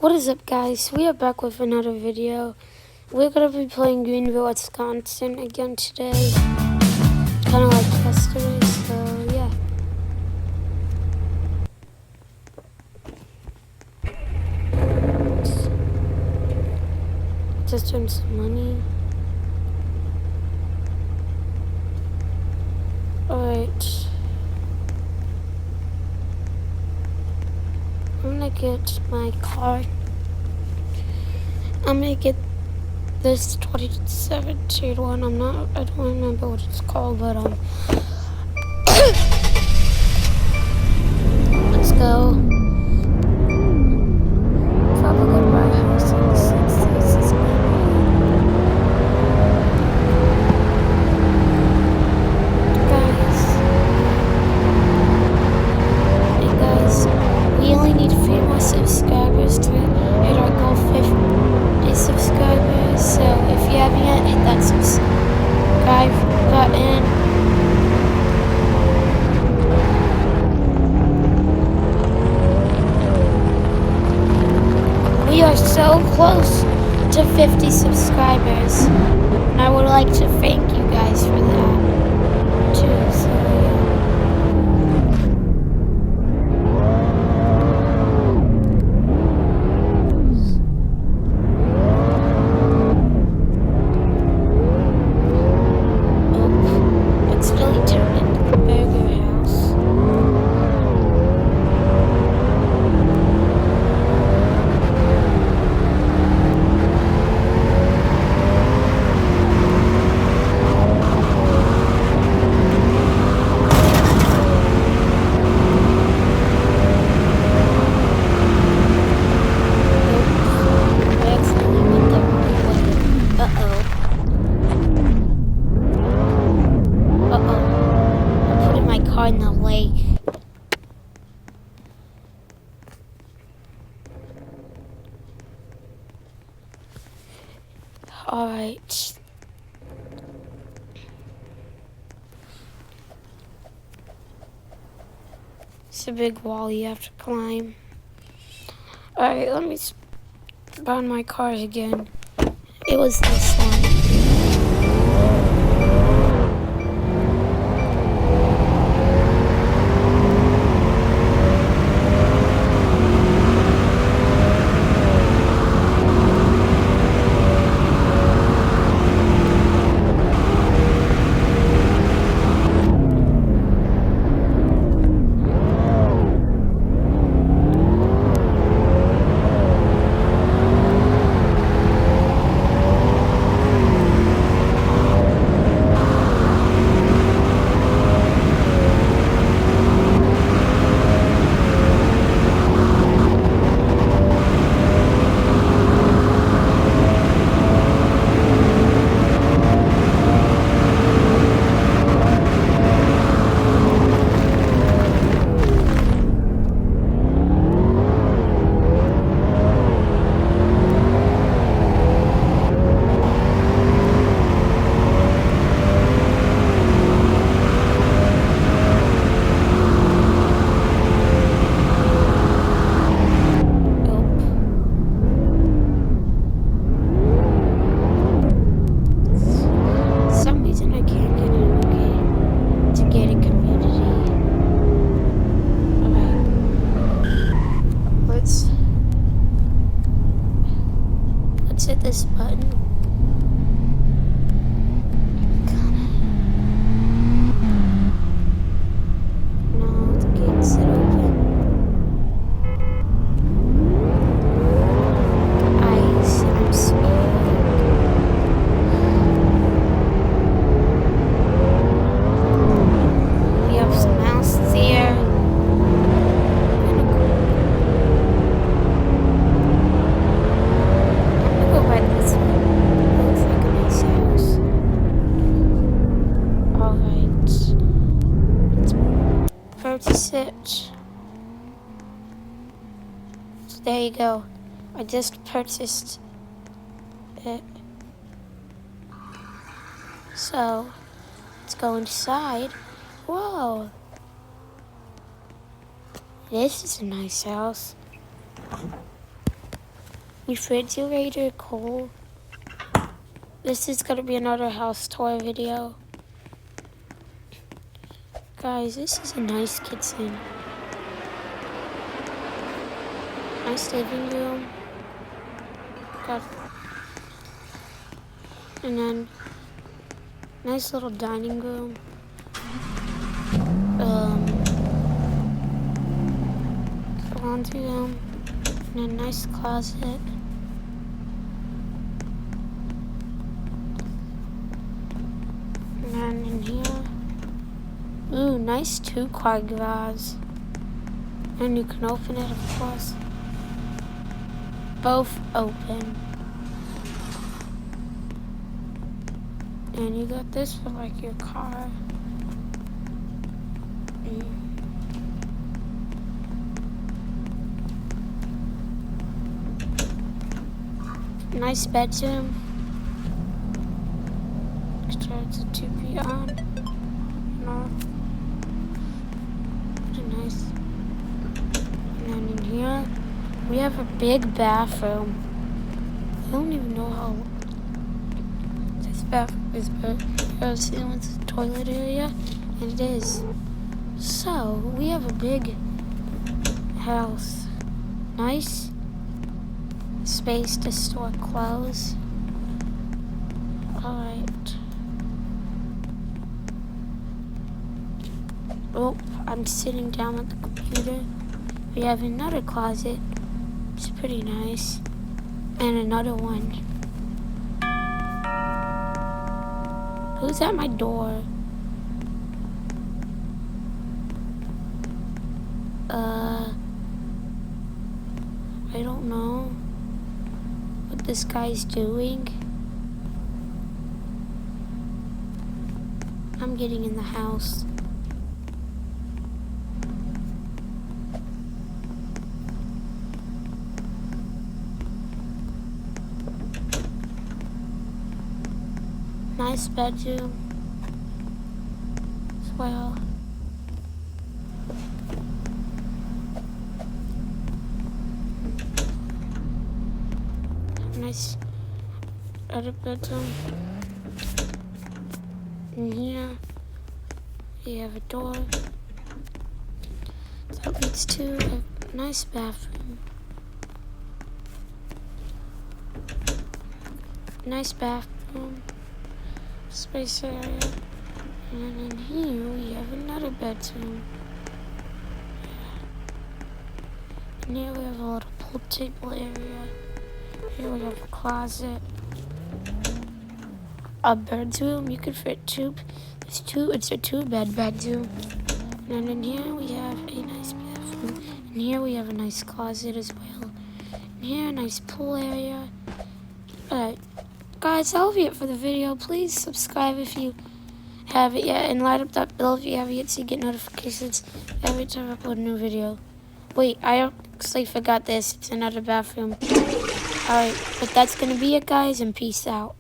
What is up, guys? We are back with another video. We're gonna be playing Greenville, Wisconsin again today. Kind of like yesterday, so yeah. Just earn some money. Alright. I'm gonna get my car. I'm gonna get this 2017 one. I don't remember what it's called, but let's go. Probably go to my house in 6 days. We only need 3 more subscribers to hit our goal 50 subscribers. So if you haven't yet, hit that subscribe button. We are so close to 50 subscribers. And I would like to thank you guys for that too. So yeah. In the lake. Alright. It's a big wall you have to climb. Alright, let me spawn my cars again. It was this one. Hit this button. No, the gate's open. I'm speeding. We have some houses here. It. So there you go. I just purchased it. So let's go inside. Whoa. This is a nice house. refrigerator, coal. This is gonna be another house tour video. Guys, this is a nice kitchen. Nice living room. And then nice little dining room. Laundry room. And a nice closet. And then in here. Ooh, nice 2-car garage. And you can open it, of course. Both open. And you got this for like your car. Nice bedroom. Starts at 2 p.m. No. Pretty nice. And then in here, we have a big bathroom. I don't even know how this bathroom is, but it's the toilet area, and it is. So, we have a big house. Nice space to store clothes. Alright. Oh, I'm sitting down at the computer. We have another closet. It's pretty nice. And another one. Who's at my door? I don't know what this guy's doing. I'm getting in the house. Nice bedroom as well. Nice other bedroom. In here, you have a door that leads to a nice bathroom. Nice bathroom. Space area. And in here we have another bedroom. And here we have a little pool table area. Here we have a closet. A bedroom. You could fit two. It's a 2-bed bedroom. And then in here we have a nice bathroom. And here we have a nice closet as well. And here a nice pool area. Alright. Guys, that'll be it for the video. Please subscribe if you haven't yet, and light up that bell if you haven't yet so you get notifications every time I upload a new video. Wait, I actually forgot this. It's another bathroom. Alright, but that's gonna be it, guys, and peace out.